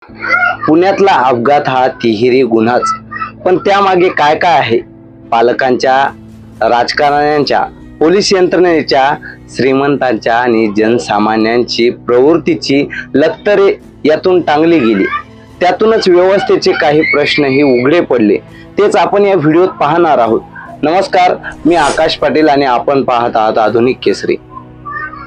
पुण्यातला अपघात हा तिहेरी गुन्हाच, पण त्यामागे काय काय आहे? पालकांच्या, राजकारण्यांच्या, पोलीस यंत्रणेच्या, श्रीमंतांच्या आणि जनसामान्यांची प्रवृत्तीची लक्तरे यातून टांगली गेली। त्यातूनच व्यवस्थेचे काही प्रश्नही उघडे पडले। तेच आपण या व्हिडिओत पाहणार आहोत। नमस्कार, मी आकाश पाटील आणि आपण पाहत आहात आधुनिक केसरी।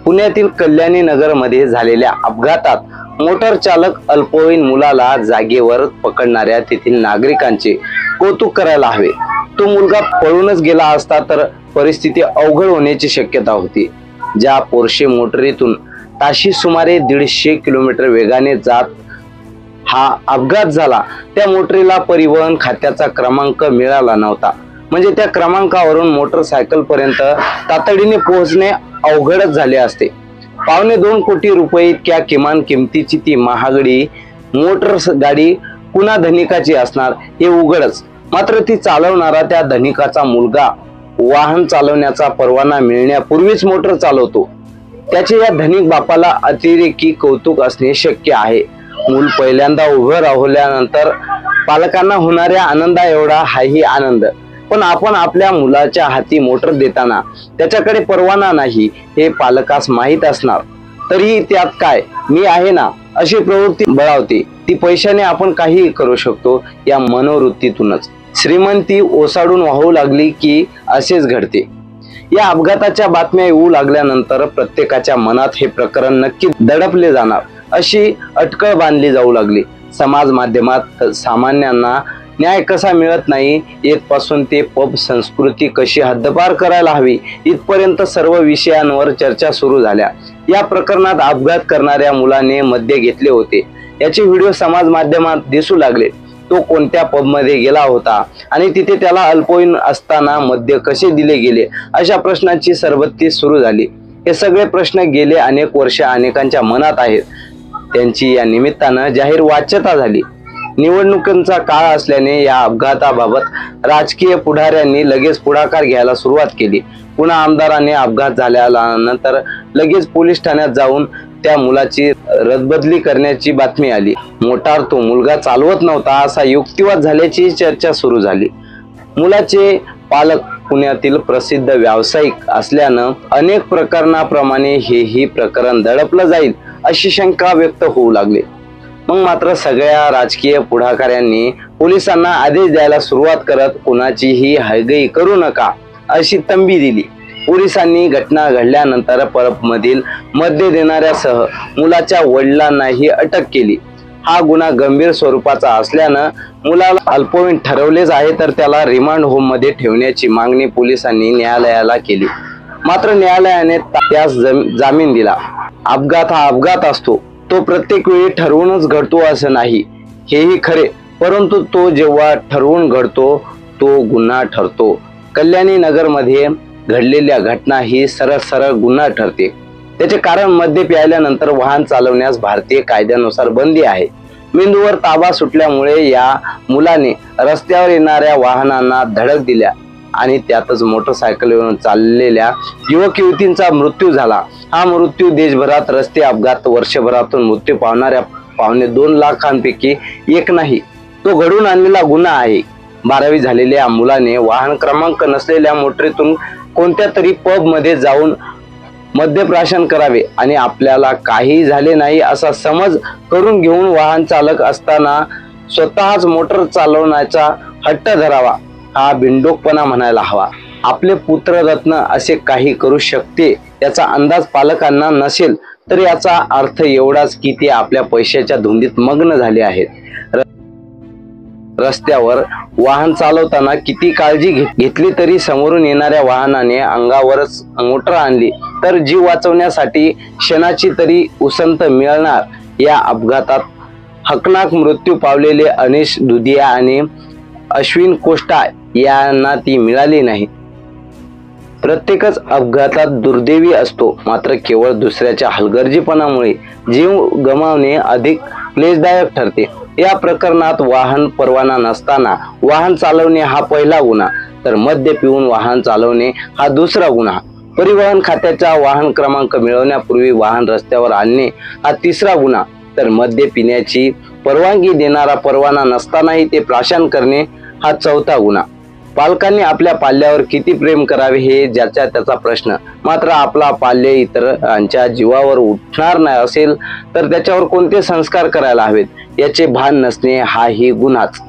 पुण्यातील कल्याणी नगर मध्ये झालेल्या अपघातात मोटर चालक अल्पवयीन मुलाला जागेवर पकडणाऱ्या तेथील नागरिकांचे कौतुक करायला हवे। तो मुलगा पळूनच गेला असता तर परिस्थिती अवघड होण्याची शक्यता होती। ज्या पोर्शे मोटरीतून ताशी सुमारे 150 किलोमीटर वेगाने जात हा अपघात झाला, त्या मोटरीला परिवहन खात्याचा क्रमांक मिळाला नव्हता। म्हणजे त्या क्रमांकावरून मोटरसायकल पर्यंत तातडीने पोहोचणे अवघडच झाले असते। 1.25 कोटी रुपये इतक्या किमान किमतीची ती महागडी मोटर गाडी कुणा धनिकाची असणार हे उघडच। मात्र ती चालवणारा त्या धनिकाचा मुलगा वाहन चालवण्याचा परवाना मिळण्यापूर्वीच मोटर चालवतो। त्याचे या धनिक बापाला अतिरेकी कौतुक असणे शक्य आहे। मूल पहिल्यांदा उभं राहिल्यानंतर पालकांना होणाऱ्या आनंदा एवढा हाही आनंद, पण आपण आपल्या मुलाच्या हाती मोटर देताना त्याच्याकडे परवाना नाही हे पालकास माहीत असणार तरी त्यात काय, मी आहे ना अशी प्रवृत्ती बळावते। ती पैशाने आपण काही करू शकतो या मनोवृत्तीतूनच श्रीमंती ओसाडून वाहू लागली की असेच घडते। या अपघाताच्या बातम्या येऊ लागल्यानंतर प्रत्येकाच्या मनात हे प्रकरण नक्की दडपले जाणार अशी अटकळ बांधली जाऊ लागली। समाज माध्यमात सामान्यांना न्याय कसा मिळत नाही येथपासून ते पब संस्कृती कशी हद्दपार करायला हवी इथपर्यंत सर्व विषयांवर चर्चा सुरू झाल्या। या प्रकरणात अपघात करणाऱ्या मुलाने मद्य घेतले होते याचे व्हिडिओ समाज माध्यमात दिसू लागले। तो कोणत्या पब मध्ये गेला होता आणि तिथे त्याला अल्पवयीन असताना मद्य कसे दिले गेले अशा प्रश्नांची सरबत्ती सुरू झाली। हे सगळे प्रश्न गेले अनेक वर्ष अनेकांच्या मनात आहेत। त्यांची या निमित्तानं जाहीर वाच्यता झाली। निवडणुकांचा काळ असल्याने या अपघाताबाबत राजकीय पुढाऱ्यांनी लगेच पुढाकार घ्यायला सुरुवात केली। पुन्हा आमदाराने अपघात झाल्यानंतर लगेच पोलीस ठाण्यात जाऊन त्या मुलाची रदबदली करण्याची बातमी आली। मोटार तो मुलगा चालवत नव्हता असा युक्तिवाद झाल्याची चर्चा सुरू झाली। मुलाचे पालक पुण्यातील प्रसिद्ध व्यावसायिक असल्यानं अनेक प्रकरणाप्रमाणे हेही प्रकरण दडपलं जाईल अशी शंका व्यक्त होऊ लागली। मग मात्र सगळ्या राजकीय पुढाकाऱ्यांनी पोलिसांना आदेश द्यायला सुरुवात करत कुणाचीही हयगई करू नका अशी तंबी दिली। पोलिसांनी घटना घडल्यानंतर परबमधील मद्य देणाऱ्यासह मुलाच्या वडिलांनाही अटक केली। हा गुन्हा गंभीर स्वरूपाचा असल्यानं मुलाला अल्पवयीन ठरवलेच आहे तर त्याला रिमांड होम मध्ये ठेवण्याची मागणी पोलिसांनी न्यायालयाला केली। मात्र न्यायालयाने त्यास जामीन दिला। अपघात हा अपघात असतो, तो प्रत्येक वेळी ठरवूनच घडतो असं नाही हेही खरे, परंतु तो जेव्हा ठरवून घडतो तो गुन्हा ठरतो। कल्याणी नगर मध्ये घडलेल्या घटना ही सरळ गुन्हा ठरते। त्याचे कारण मद्य प्यायल्यानंतर वाहन चालवण्यास भारतीय कायद्यानुसार बंदी आहे। मेंदूवर ताबा सुटल्यामुळे या मुलाने रस्त्यावर येणाऱ्या वाहनांना धडक दिल्या आणि त्यातच मोटरसायकलवरून चाललेल्या युवक युवतींचा मृत्यू झाला। हा मृत्यू देशभरात रस्ते अपघात वर्षभरातून मृत्यू पावणाऱ्या 2.25 लाखांपैकी एक नाही, तो घडून आणलेला गुन्हा आहे। 12वी झालेल्या मुलाने वाहन क्रमांक नसलेल्या मोटरीतून कोणत्या तरी पब मध्ये जाऊन मद्यप्राशन करावे आणि आपल्याला काही झाले नाही असा समज करून घेऊन वाहन चालक असताना स्वतःच मोटर चालवण्याचा हट्ट धरावा, हा बिनडोकपणा म्हणायला हवा। आपले पुत्ररत्न असे काही करू शकते याचा अंदाज पालकांना नसेल तर याचा अर्थ एवढाच की ते आपल्या पैशाच्या धुंदीत मग्न झाले आहेत। रस्त्यावर वाहन चालवताना किती काळजी घेतली तरी समोरून येणाऱ्या वाहनाने अंगावरच मोटर आणली तर जीव वाचवण्यासाठी क्षणाची तरी उसंत मिळणार। या अपघातात हकनाक मृत्यू पावलेले अनिश दुधिया आणि अश्विन कोष्टा यांना ती मिळाली नाही। प्रत्येकच अपघातात दुर्दैवी असतो, मात्र केवळ दुसऱ्याच्या हलगर्जीपणामुळे जीव गमावणे अधिक क्लेशदायक ठरते। या प्रकरणात वाहन परवाना नसताना वाहन चालवणे हा पहिला गुन्हा तर मद्य पिऊन वाहन चालवणे हा दुसरा गुन्हा। परिवहन खात्याचा वाहन क्रमांक मिळवण्यापूर्वी वाहन रस्त्यावर आणणे हा तिसरा गुन्हा तर मद्य पिण्याची परवानगी देणारा परवाना नसतानाही ते प्राशन करणे हा चौथा गुन्हा। पालकांनी आपल्या पाल्यावर किती प्रेम करावे हे ज्याचा त्याचा प्रश्न, मात्र आपला पाल्य इतरांच्या जीवावर उठणार नाही असेल तर त्याच्यावर कोणते संस्कार करायला हवेत याचे भान नसणे हाही गुन्हाच।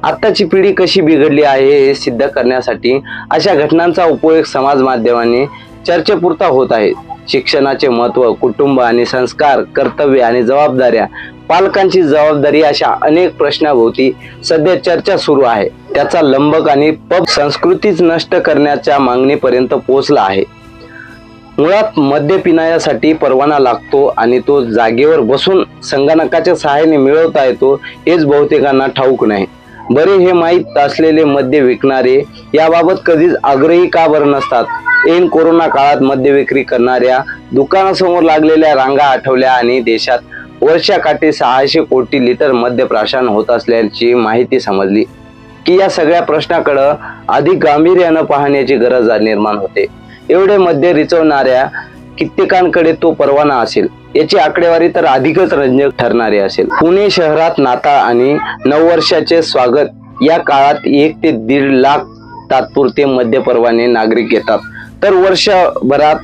आत्ताची पिढी कशी बिघडली आहे हे सिद्ध करण्यासाठी अशा घटनांचा उपयोग समाज माध्यमांनी चर्चेपुरता होत आहे। शिक्षणाचे महत्त्व, कुटुंब आणि संस्कार, कर्तव्य आणि जबाबदाऱ्या, पालकांची जबाबदारी अशा अनेक प्रश्नाभोवती सध्या चर्चा सुरू आहे। त्याचा लंबक आणि पब संस्कृतीच नष्ट करण्याच्या मागणीपर्यंत पोहोचला आहे। मुळात मद्य पिण्यासाठी परवाना लागतो आणि तो जागेवर बसून संगणकाच्या सहाय्याने मिळवता येतो हेच बहुतेकांना ठाऊक नाही। बरे हे माहीत असलेले मद्य विकणारे याबाबत कधीच आग्रही का बरं नसतात? ऐन कोरोना काळात मद्य विक्री करणाऱ्या दुकानासमोर लागलेल्या रांगा आठवल्या आणि देशात वर्षाकाठी 600 कोटी लिटर मद्य प्राशन होत असल्याची माहिती समजली की या सगळ्या प्रश्नाकडे अधिक गांभीर्याने पाहण्याची गरज निर्माण होते। एवढे मद्य रिचवणाऱ्या कित्येकांकडे तो परवाना असेल याची आकडेवारी तर अधिकच रंजक ठरणारी असेल। पुणे शहरात नाताळ आणि नववर्षाचे स्वागत या काळात 1 ते 1.5 लाख तात्पुरते मद्य परवाने नागरिक घेतात, तर वर्षभरात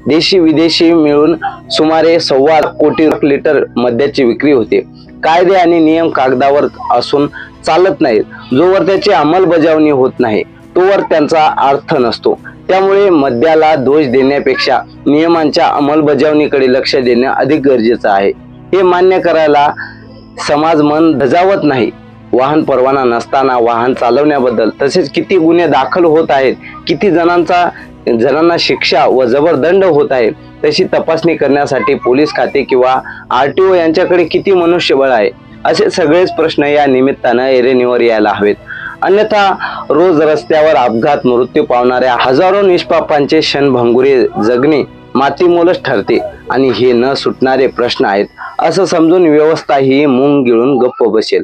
देशी विदेशी मिळून सुमारे 1.25 कोटी लिटर मद्याची विक्री होते। कायदे आणि नियम कागदावर असून चालत नाहीत, जोवर त्याची अंमलबजावणी होत नाही तोवर त्यांचा अर्थ नसतो। त्यामुळे मद्याला दोष देण्यापेक्षा नियमांच्या अंमलबजावणीकडे लक्ष देणे अधिक गरजेचं आहे। हे मान्य करायला समाज मन धजावत नाही। वाहन परवाना नसताना वाहन चालवण्याबद्दल तसेच किती गुन्हे दाखल होत आहेत, किती जणांना शिक्षा व जबरदंड होत आहे, तशी तपासणी करण्यासाठी पोलीस खाते किंवा RTO यांच्याकडे किती मनुष्यबळ आहे, असे सगळेच प्रश्न या निमित्तानं ऐरणीवर यायला हवेत। अन्यथा रोज रस्त्यावर अपघात, मृत्यू पावणाऱ्या हजारो निष्पापांचे क्षणभंगुरे जगणे मातीमोलच ठरते आणि हे न सुटणारे प्रश्न आहेत असं समजून व्यवस्था ही मूग गिळून गप्प बसेल।